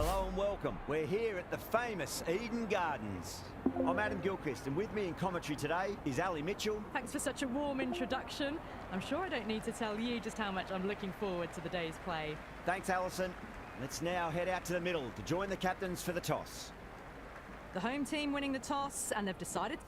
Hello and welcome. We're here at the famous Eden Gardens. I'm Adam Gilchrist, and with me in commentary today is Ali Mitchell. Thanks for such a warm introduction. I'm sure I don't need to tell you just how much I'm looking forward to the day's play. Thanks, Alison. Let's now head out to the middle to join the captains for the toss. The home team winning the toss, and they've decided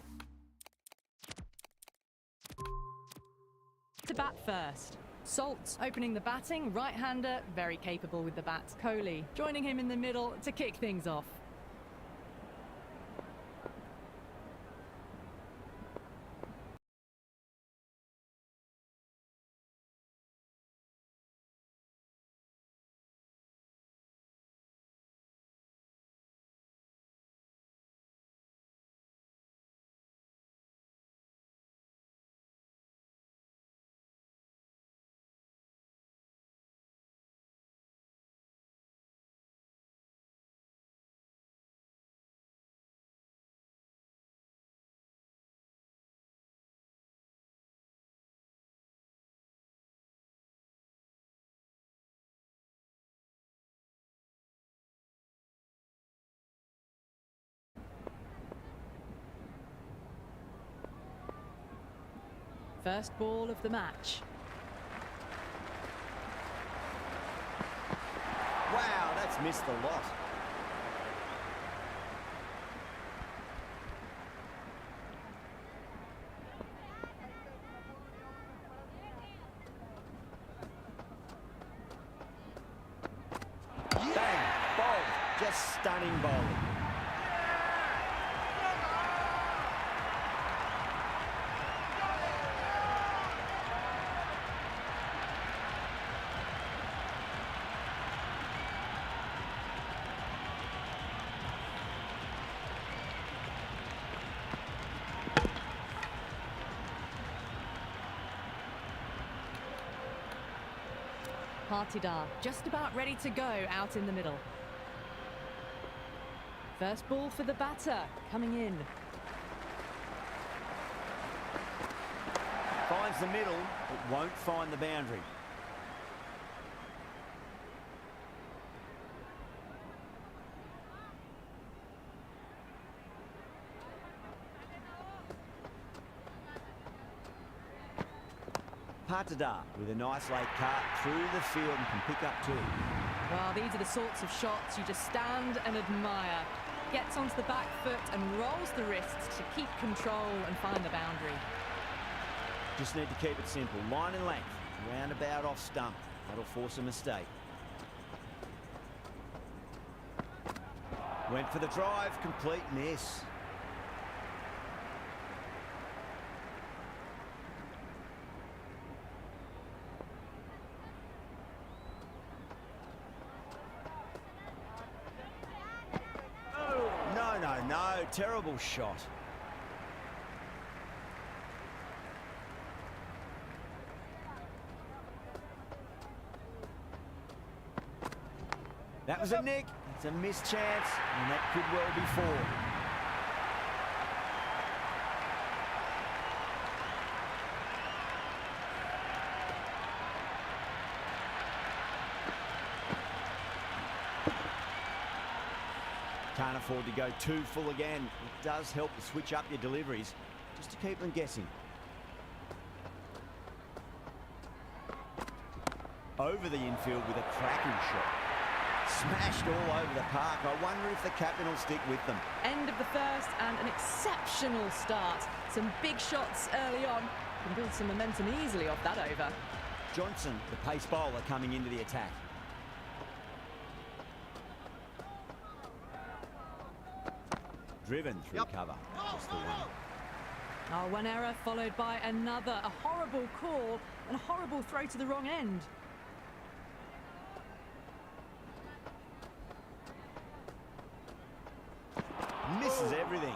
to bat first. Salt opening the batting, right-hander, very capable with the bat. Kohli joining him in the middle to kick things off. First ball of the match. Wow, that's missed a lot. Bang, bowled. Just stunning bowling. Partidar just about ready to go out in the middle. First ball for the batter, coming in. Finds the middle, but won't find the boundary. Partidar with a nice late cut through the field and can pick up two. Well, these are the sorts of shots you just stand and admire. Gets onto the back foot and rolls the wrists to keep control and find the boundary. Just need to keep it simple. Line and length, roundabout off stump. That'll force a mistake. Went for the drive, complete miss. No, terrible shot. That was a nick. It's a missed chance, and that could well be four. Can't afford to go too full again. It does help to switch up your deliveries, just to keep them guessing. Over the infield with a cracking shot. Smashed all over the park. I wonder if the captain will stick with them. End of the first and an exceptional start. Some big shots early on. Can build some momentum easily off that over. Johnson, the pace bowler, coming into the attack. Driven through cover. Just the one. Oh, one error followed by another. A horrible call and a horrible throw to the wrong end. Misses everything.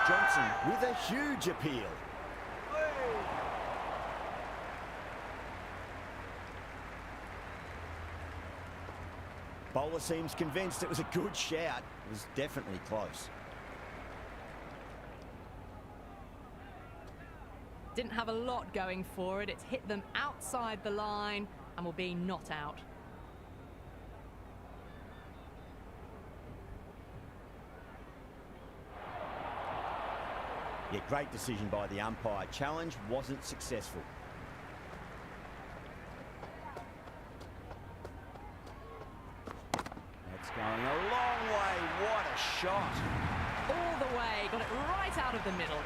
Johnson with a huge appeal. Bowler seems convinced it was a good shout. It was definitely close. Didn't have a lot going for it. It's hit them outside the line and will be not out. Yeah, great decision by the umpire. Challenge wasn't successful. That's going a long way. What a shot. All the way, got it right out of the middle.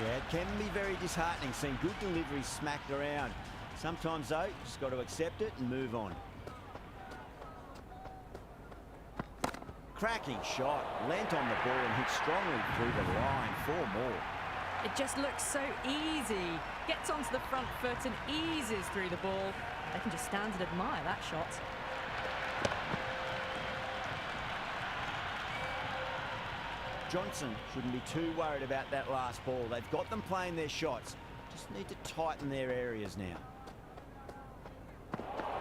Yeah, it can be very disheartening seeing good deliveries smacked around. Sometimes, though, you just got to accept it and move on. Cracking shot, lent on the ball and hit strongly through the line. 4 more. It just looks so easy. Gets onto the front foot and eases through the ball. They can just stand and admire that shot. Johnson shouldn't be too worried about that last ball. They've got them playing their shots. Just need to tighten their areas now.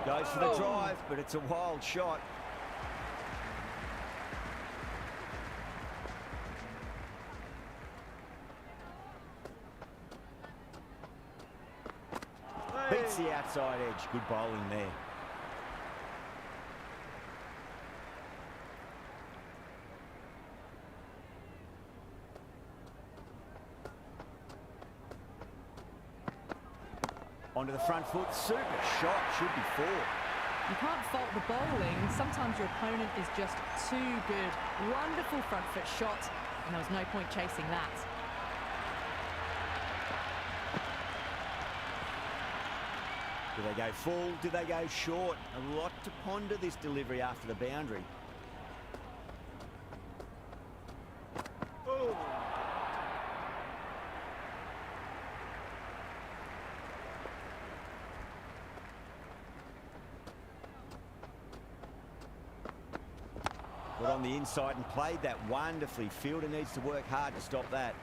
Goes for the drive, but it's a wild shot. Beats the outside edge. Good bowling there. Onto the front foot. Super shot. Should be 4. You can't fault the bowling. Sometimes your opponent is just too good. Wonderful front foot shot, and there was no point chasing that. Do they go full? Do they go short? A lot to ponder this delivery after the boundary. Oh. Got on the inside and played that wonderfully. Fielder needs to work hard to stop that.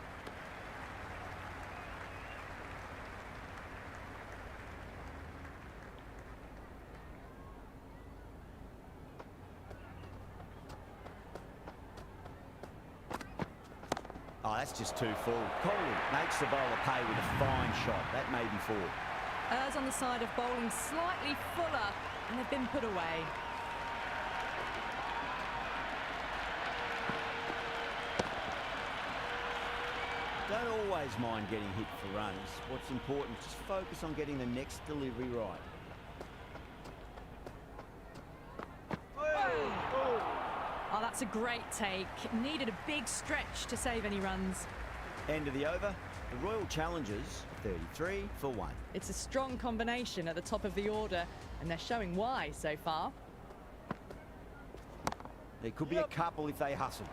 Oh, that's just too full. Coley makes the bowler pay with a fine shot. That may be 4. Errs on the side of bowling slightly fuller, and they've been put away. Don't always mind getting hit for runs. What's important is just focus on getting the next delivery right. Oh, that's a great take. Needed a big stretch to save any runs. End of the over. The Royal Challengers, 33 for 1. It's a strong combination at the top of the order, and they're showing why so far. There could be a couple if they hustle.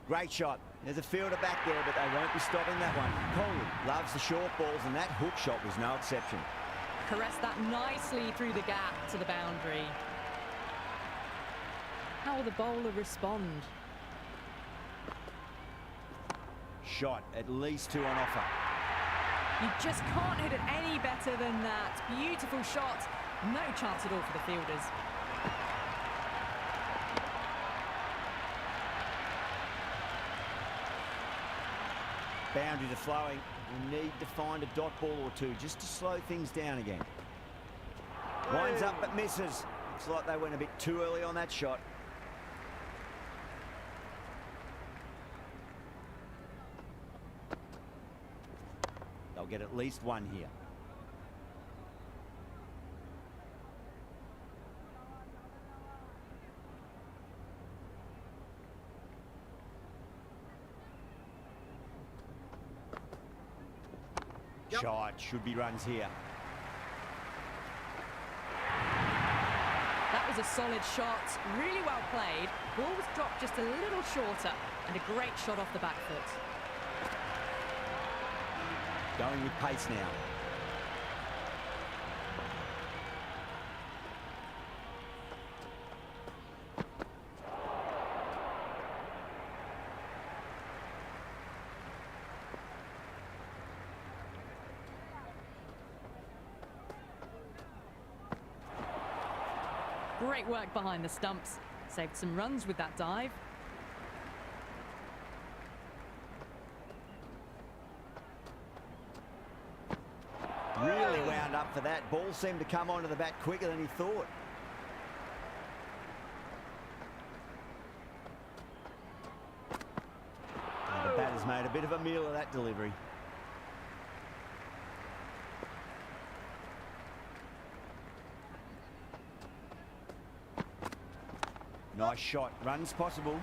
Great shot. There's a fielder back there, but they won't be stopping that one. Coley loves the short balls, and that hook shot was no exception. Caressed that nicely through the gap to the boundary. How will the bowler respond? Shot, at least 2 on offer. You just can't hit it any better than that. Beautiful shot. No chance at all for the fielders. Boundaries are flowing. We need to find a dot ball or 2 just to slow things down again. Winds up but misses. Looks like they went a bit too early on that shot. They'll get at least 1 here. Shot, should be runs here. That was a solid shot, really well played. Ball was dropped just a little shorter, and a great shot off the back foot. Going with pace now. Great work behind the stumps. Saved some runs with that dive. Really wound up for that. Ball seemed to come onto the bat quicker than he thought. And the batter's made a bit of a meal of that delivery. Nice shot. Runs possible.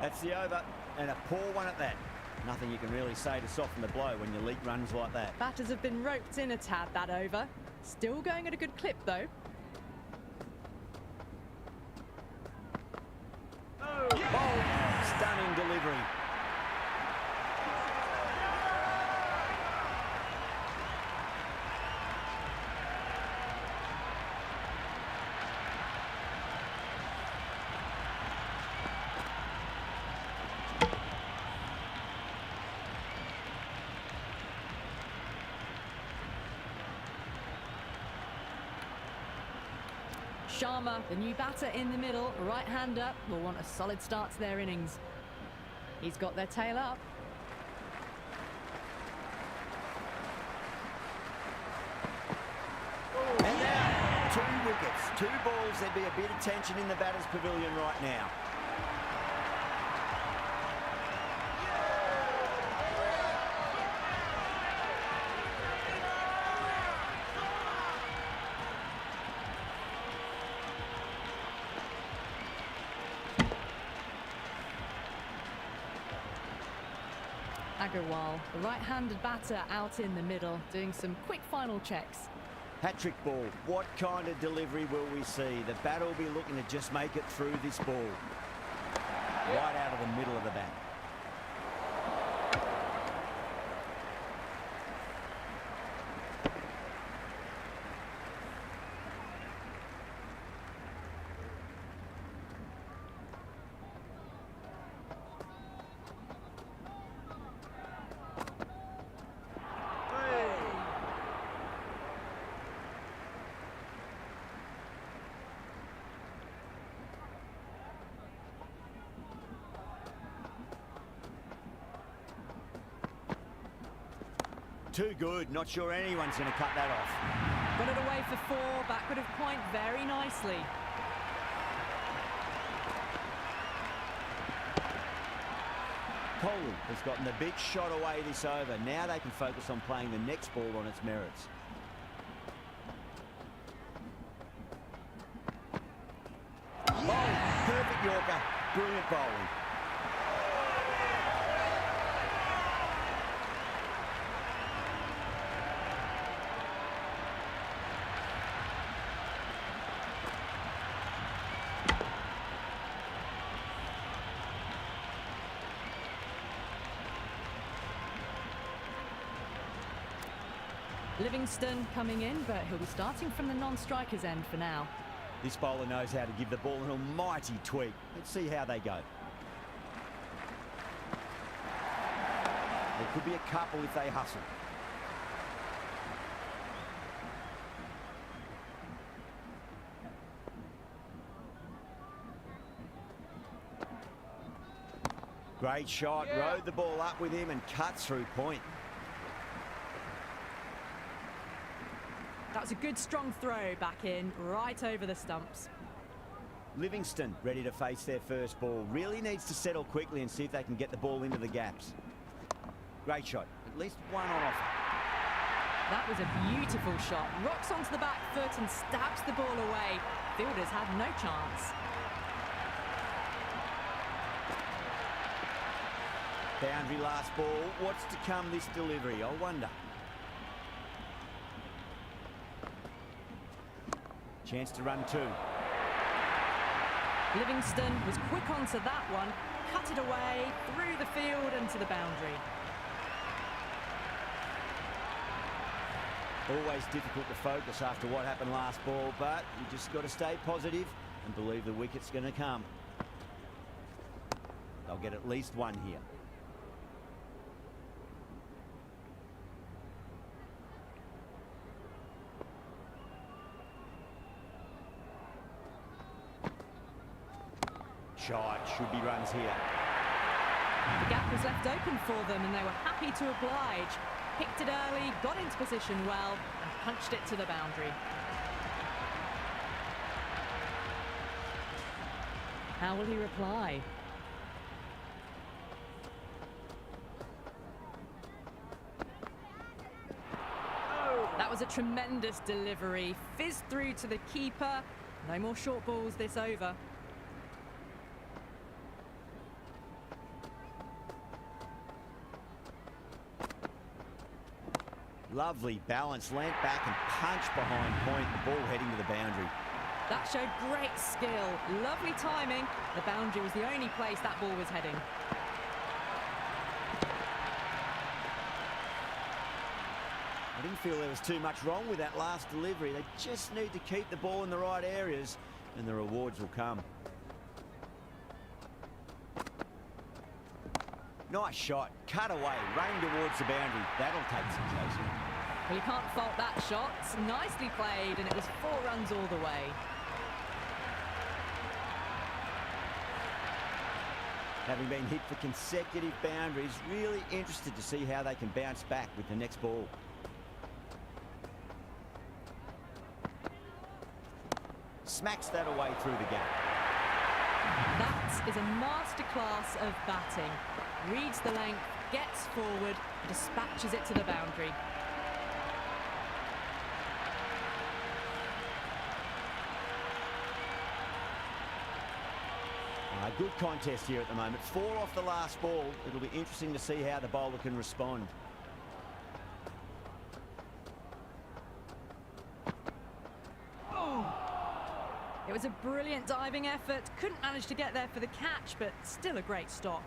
That's the over, and a poor one at that. Nothing you can really say to soften the blow when you leak runs like that. Batters have been roped in a tad that over. Still going at a good clip though. Oh, stunning delivery. Sharma, the new batter in the middle, right-hander, will want a solid start to their innings. He's got their tail up. And now, 2 wickets, 2 balls. There'd be a bit of tension in the batter's pavilion right now. Agarwal, the right-handed batter out in the middle, doing some quick final checks. Hat-trick ball. What kind of delivery will we see? The batter will be looking to just make it through this ball. Right out of the middle of the bat. Too good. Not sure anyone's going to cut that off. Got it away for 4, backward of point very nicely. Kohli has gotten the big shot away this over. Now they can focus on playing the next ball on its merits. Oh, perfect Yorker. Brilliant bowling. Livingston coming in, but he'll be starting from the non-striker's end for now. This bowler knows how to give the ball an almighty tweak. Let's see how they go. There could be a couple if they hustle. Great shot, rode the ball up with him and cut through point. That was a good strong throw back in, right over the stumps. Livingston ready to face their first ball. Really needs to settle quickly and see if they can get the ball into the gaps. Great shot, at least one on offer. That was a beautiful shot. Rocks onto the back foot and stabs the ball away. Fielders had no chance. Boundary last ball. What's to come this delivery? I wonder. Chance to run 2. Livingston was quick onto that one. cut it away through the field and to the boundary. Always difficult to focus after what happened last ball, but you just got to stay positive and believe the wicket's going to come. They'll get at least one here. Shot, should be runs here. The gap was left open for them and they were happy to oblige. Picked it early, got into position well and punched it to the boundary. How will he reply? That was a tremendous delivery. Fizzed through to the keeper. No more short balls this over. Lovely balance, leant back and punched behind point, the ball heading to the boundary. That showed great skill, lovely timing. The boundary was the only place that ball was heading. I didn't feel there was too much wrong with that last delivery. They just need to keep the ball in the right areas and the rewards will come. Nice shot, cut away, running towards the boundary. That'll take some chasing. Well, you can't fault that shot. Nicely played, and it was 4 runs all the way. Having been hit for consecutive boundaries, really interested to see how they can bounce back with the next ball. Smacks that away through the gap. That is a masterclass of batting. Reads the length, gets forward, dispatches it to the boundary. Good contest here at the moment. 4 off the last ball. It'll be interesting to see how the bowler can respond. It was a brilliant diving effort. Couldn't manage to get there for the catch, but still a great stop.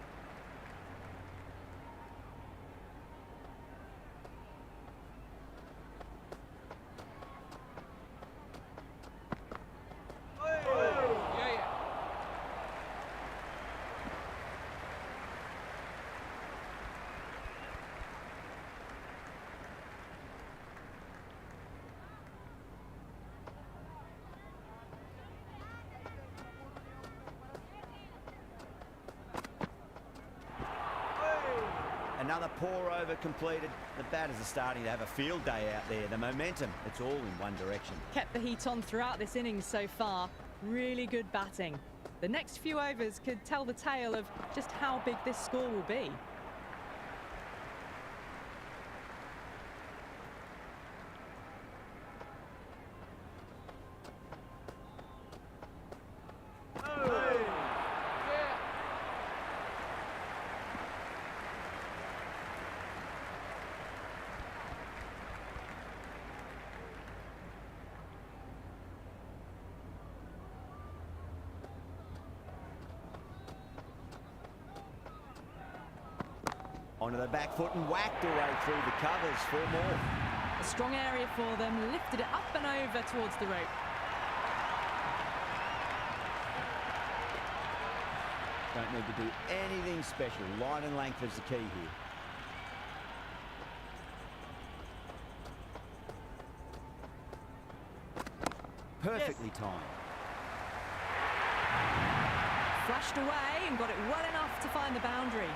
Another poor over completed. The batters are starting to have a field day out there. The momentum, it's all in one direction. Kept the heat on throughout this innings so far. Really good batting. The next few overs could tell the tale of just how big this score will be. Onto the back foot and whacked away through the covers for more. A strong area for them, lifted it up and over towards the rope. Don't need to do anything special. Line and length is the key here. Perfectly timed. Flashed away and got it well enough to find the boundary.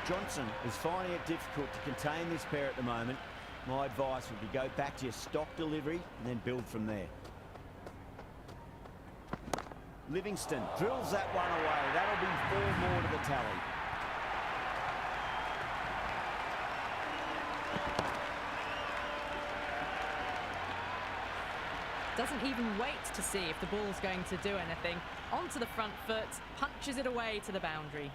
Johnson is finding it difficult to contain this pair at the moment. My advice would be go back to your stock delivery and then build from there. Livingston drills that one away. That'll be 4 more to the tally. Doesn't even wait to see if the ball's going to do anything. Onto the front foot, punches it away to the boundary.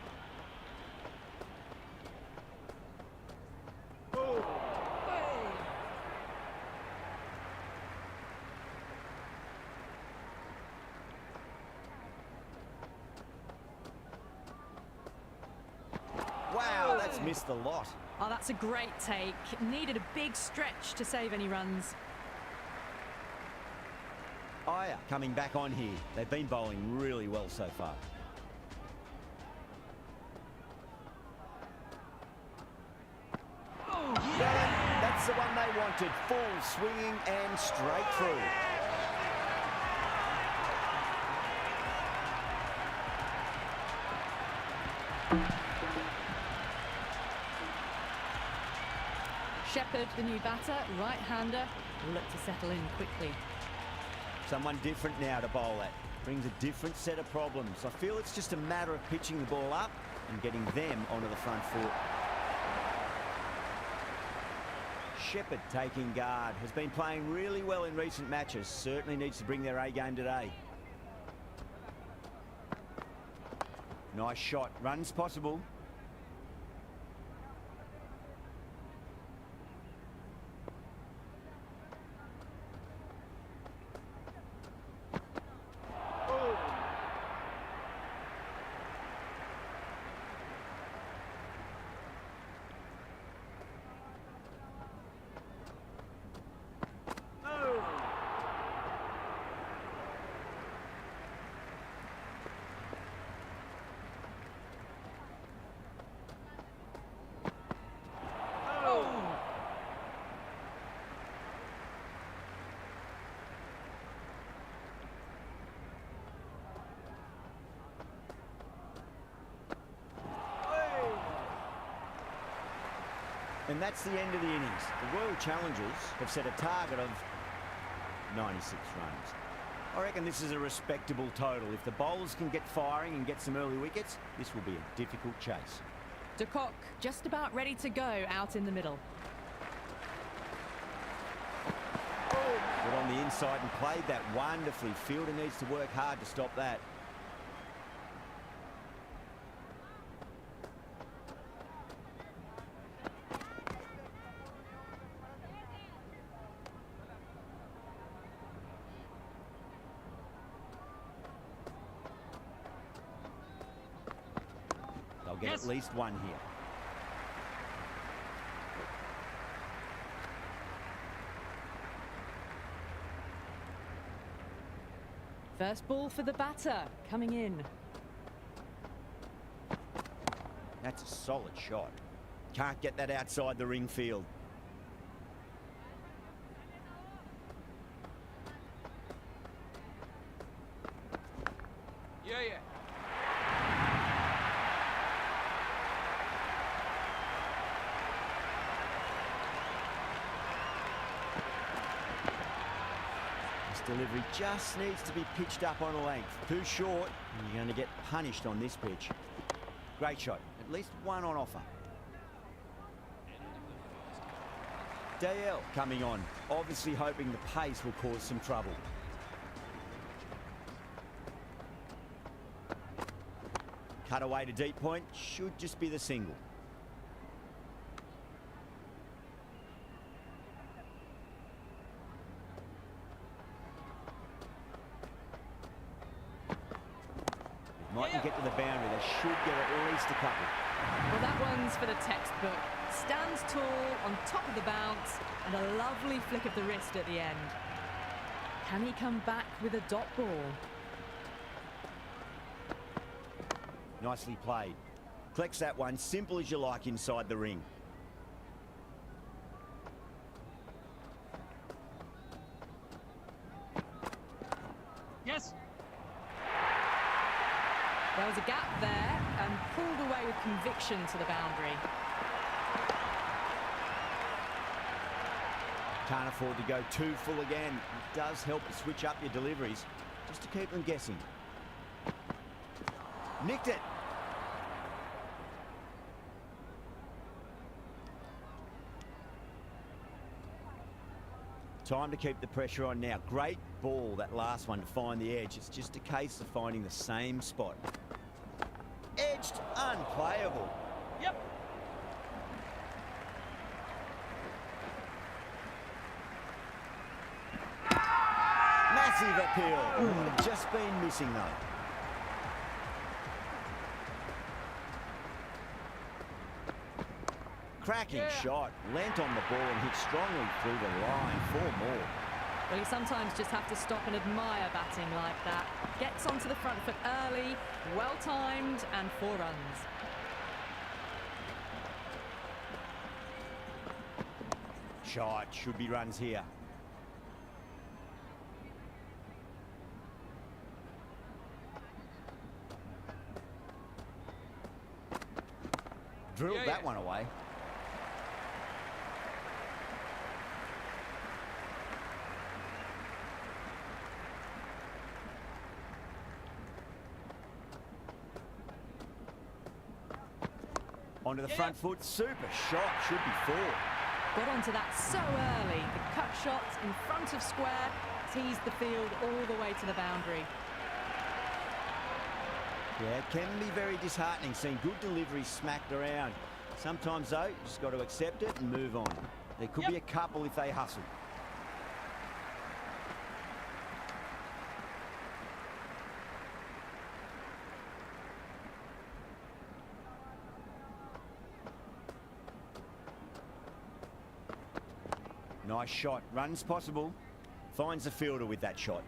Wow, that's missed the lot. Oh, that's a great take. Needed a big stretch to save any runs. Aya coming back on here. They've been bowling really well so far. That's the one they wanted. Full swinging and straight through. Shepherd, the new batter, right-hander, will look to settle in quickly. Someone different now to bowl at. Brings a different set of problems. I feel it's just a matter of pitching the ball up and getting them onto the front foot. Shepherd taking guard. Has been playing really well in recent matches. Certainly needs to bring their A game today. Nice shot. Runs possible. And that's the end of the innings. The Royal Challengers have set a target of 96 runs. I reckon this is a respectable total. If the bowlers can get firing and get some early wickets, this will be a difficult chase. De Kock just about ready to go out in the middle. Got on the inside and played that wonderfully. Fielder needs to work hard to stop that. They'll get at least one here. First ball for the batter, coming in. That's a solid shot. Can't get that outside the ring field. Yeah. Delivery just needs to be pitched up on a length. Too short, and you're going to get punished on this pitch. Great shot. At least one on offer. Dale coming on. Obviously hoping the pace will cause some trouble. Cut away to deep point. Should just be the single. Mightn't get to the boundary. They should get at least a couple. Well, that one's for the textbook. Stands tall on top of the bounce and a lovely flick of the wrist at the end. Can he come back with a dot ball? Nicely played. Collects that one, simple as you like inside the ring. Yes. There was a gap there and pulled away with conviction to the boundary. Can't afford to go too full again. It does help to switch up your deliveries just to keep them guessing. Nicked it. Time to keep the pressure on now. Great ball, that last one, to find the edge. It's just a case of finding the same spot. Edged, unplayable. Yep. Massive appeal. Would have just been missing though. Cracking shot, leant on the ball and hit strongly through the line. 4 more. Well, you sometimes just have to stop and admire batting like that. Gets onto the front foot early, well-timed, and 4 runs. Shot, should be runs here. Drilled that one away. Onto the front foot, super shot, should be 4. Got onto that so early. The cut shot in front of square teased the field all the way to the boundary. Yeah, it can be very disheartening seeing good deliveries smacked around. Sometimes, though, you just got to accept it and move on. There could be a couple if they hustle. Nice shot. Runs possible. Finds the fielder with that shot.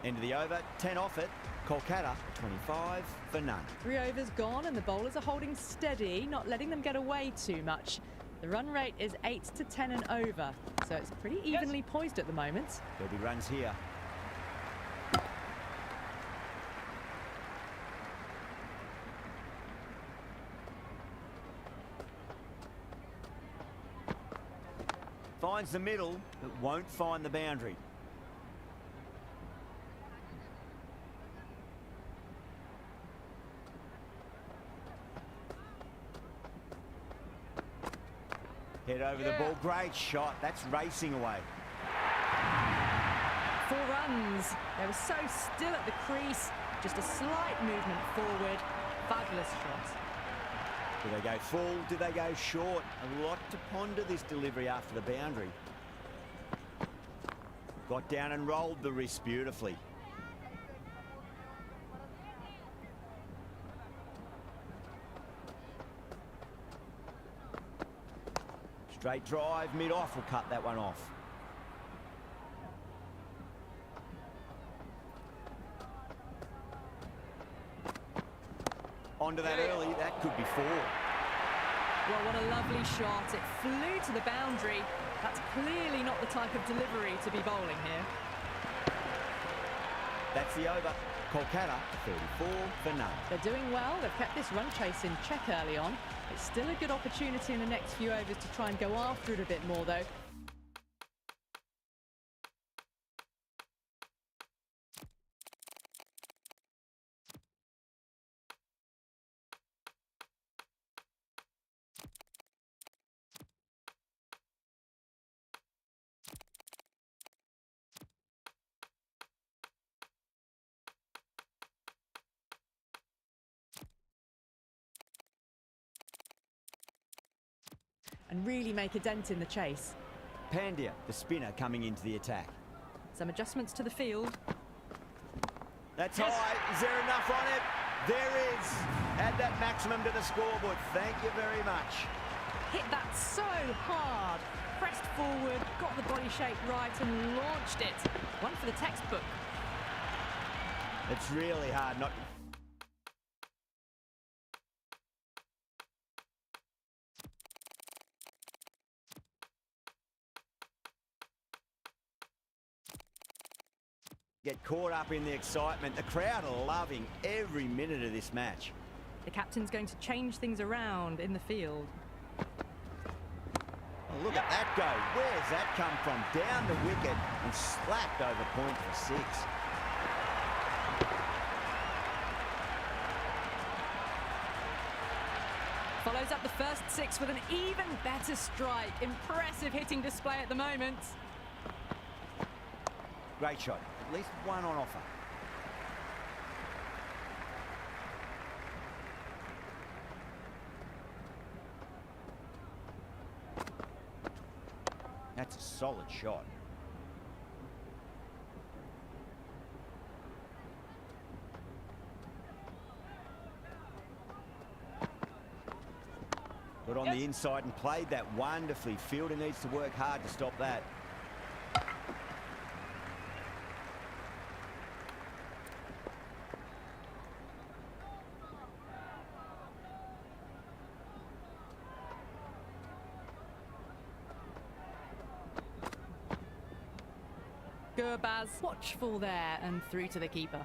End of the over. 10 off it. Kolkata, 25 for none. 3 overs gone and the bowlers are holding steady, not letting them get away too much. The run rate is 8 to 10 and over, so it's pretty evenly poised at the moment. There'll be runs here. Finds the middle, but won't find the boundary. Head over the ball, great shot. That's racing away. 4 runs. They were so still at the crease, just a slight movement forward. Fabulous shot. Do they go full? Do they go short? A lot to ponder this delivery after the boundary. Got down and rolled the wrist beautifully. Straight drive, mid-off will cut that one off. Onto that early, that could be 4. Well, what a lovely shot. It flew to the boundary. That's clearly not the type of delivery to be bowling here. That's the over. Kolkata, 34 for none. They're doing well. They've kept this run chase in check early on. It's still a good opportunity in the next few overs to try and go after it a bit more, though. And really make a dent in the chase. Pandya, the spinner, coming into the attack. Some adjustments to the field. That's high. Is there enough on it? There is. Add that maximum to the scoreboard. Thank you very much. Hit that so hard. Pressed forward, got the body shape right and launched it. One for the textbook. It's really hard not... Get caught up in the excitement. The crowd are loving every minute of this match. The captain's going to change things around in the field. Oh, look at that go. Where's that come from? Down the wicket and slapped over point for 6. Follows up the first 6 with an even better strike. Impressive hitting display at the moment. Great shot. At least one on offer. That's a solid shot. Got on the inside and played that wonderfully. Fielder needs to work hard to stop that. Gurbaz watchful there and through to the keeper.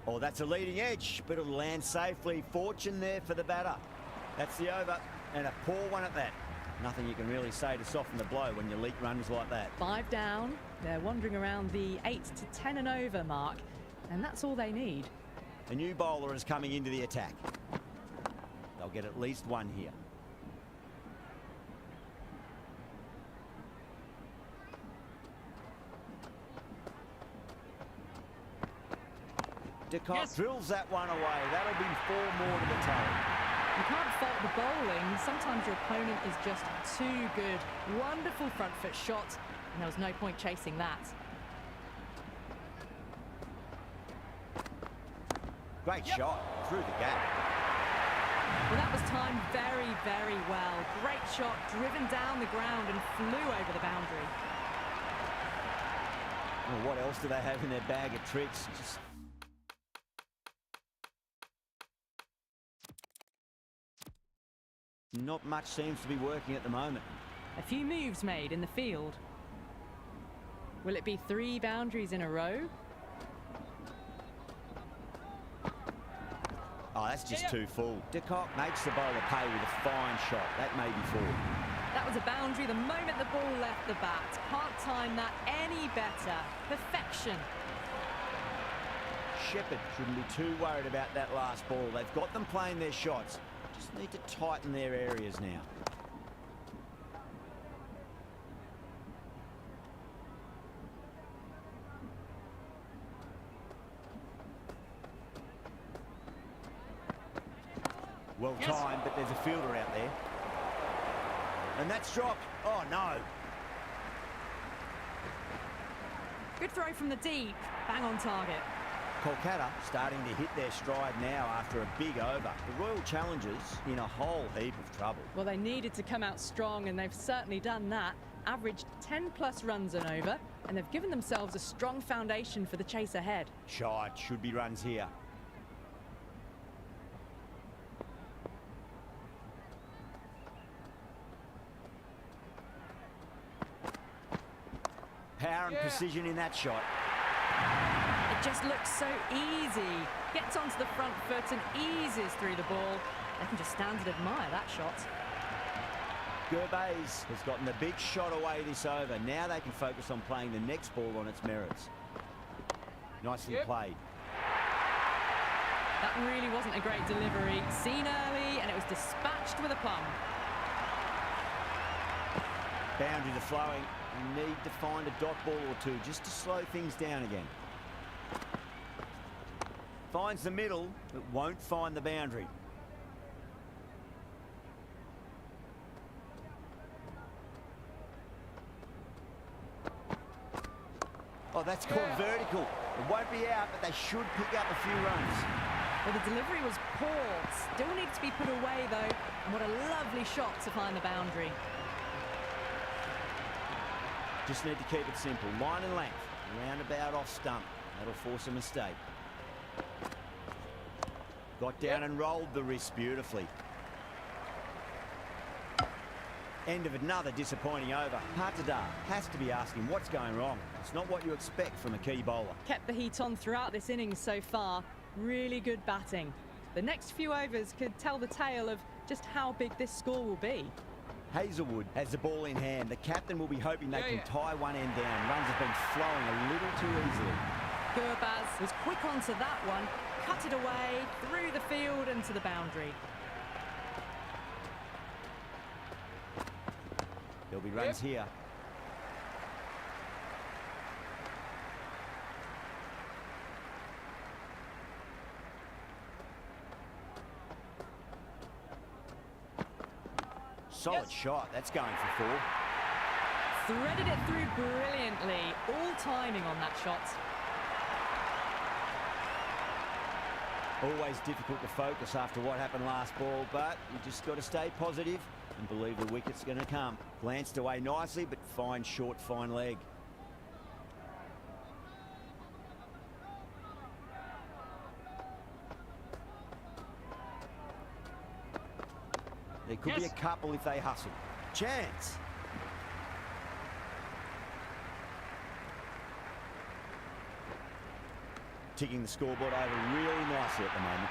Oh, that's a leading edge, but it'll land safely. Fortune there for the batter. That's the over, and a poor one at that. Nothing you can really say to soften the blow when you leak runs like that. 5 down. They're wandering around the 8 to 10 and over mark, and that's all they need. A new bowler is coming into the attack. They'll get at least one here. DeCock drills that one away. That'll be 4 more to the tally. You can't fault the bowling. Sometimes your opponent is just too good. Wonderful front foot shot, and there was no point chasing that. Great shot through the gap. Well, that was timed very, very well. Great shot, driven down the ground and flew over the boundary. Well, what else do they have in their bag of tricks? Not much seems to be working at the moment. A few moves made in the field. Will it be 3 boundaries in a row? Oh, that's just too full. DeCock makes the bowler pay with a fine shot. That may be 4. That was a boundary the moment the ball left the bat. Can't time that any better. Perfection. Shepherd shouldn't be too worried about that last ball. They've got them playing their shots. Just need to tighten their areas now. Well timed, but there's a fielder out there. And that's dropped. Oh, no. Good throw from the deep. Bang on target. Kolkata starting to hit their stride now after a big over. The Royal Challengers in a whole heap of trouble. Well, they needed to come out strong, and they've certainly done that. Averaged 10+ runs and over, and they've given themselves a strong foundation for the chase ahead. Shot, should be runs here. Power and precision in that shot. It just looks so easy. Gets onto the front foot and eases through the ball. They can just stand and admire that shot. Gurbaz has gotten the big shot away this over. Now they can focus on playing the next ball on its merits. Nicely played. That really wasn't a great delivery. Seen early, and it was dispatched with a plum. Boundaries are flowing. You need to find a dot ball or two just to slow things down again. Finds the middle, but won't find the boundary. Oh, that's called vertical. It won't be out, but they should pick up a few runs. Well, the delivery was poor. Still needs to be put away, though. And what a lovely shot to find the boundary. Just need to keep it simple. Line and length. Roundabout off stump. That'll force a mistake. Got down and rolled the wrist beautifully. End of another disappointing over. Patadar has to be asking what's going wrong. It's not what you expect from a key bowler. Kept the heat on throughout this innings so far. Really good batting. The next few overs could tell the tale of just how big this score will be. Hazelwood has the ball in hand. The captain will be hoping they can tie one end down. Runs have been flowing a little too easily. Gurbaz was quick onto that one, cut it away, through the field and to the boundary. There'll be runs here. Solid shot. That's going for 4. Threaded it through brilliantly. All timing on that shot. Always difficult to focus after what happened last ball, but you just got to stay positive and believe the wicket's going to come. Glanced away nicely, but fine short, fine leg. There could be a couple if they hustle. Chance. Ticking the scoreboard over really nicely at the moment.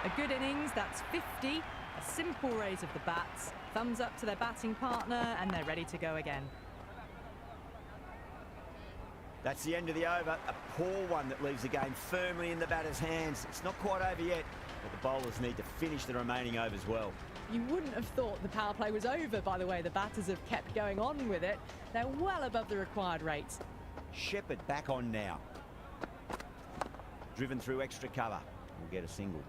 A good innings, that's 50. A simple raise of the bats. Thumbs up to their batting partner, and they're ready to go again. That's the end of the over. A poor one that leaves the game firmly in the batter's hands. It's not quite over yet, but the bowlers need to finish the remaining overs well. You wouldn't have thought the power play was over by the way the batters have kept going on with it. They're well above the required rates. Shepherd back on now. Driven through extra cover. We'll get a single.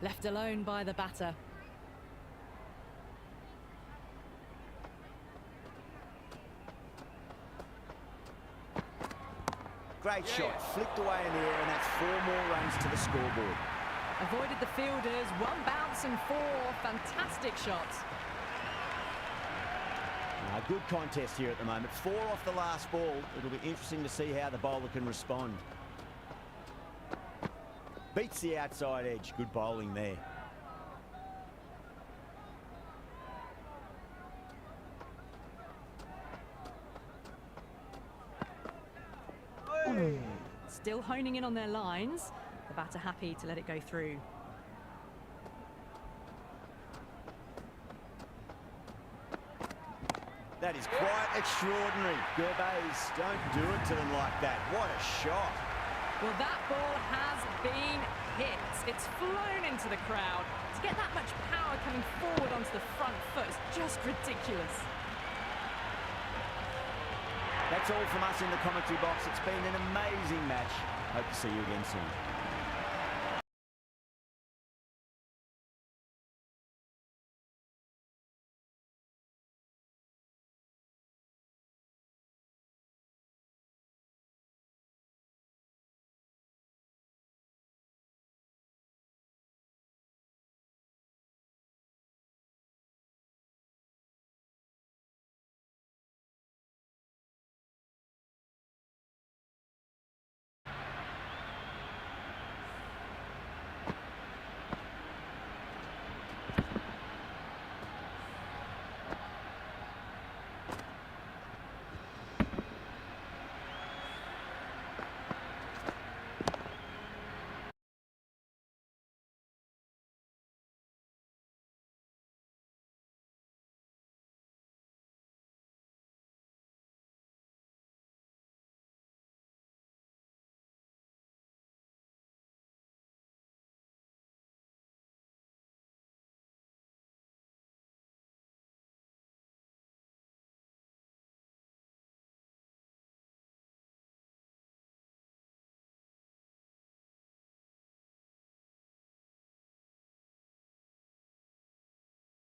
Left alone by the batter. Great shot, flicked away in the air, and that's 4 more runs to the scoreboard. Avoided the fielders, 1 bounce and 4. Fantastic shots. A good contest here at the moment. 4 off the last ball. It'll be interesting to see how the bowler can respond. Beats the outside edge. Good bowling there. Still honing in on their lines. The batter happy to let it go through. That is quite extraordinary. Gervais, don't do it to them like that. What a shot. Well, that ball has been hit. It's flown into the crowd. To get that much power coming forward onto the front foot is just ridiculous. That's all from us in the commentary box. It's been an amazing match. Hope to see you again soon.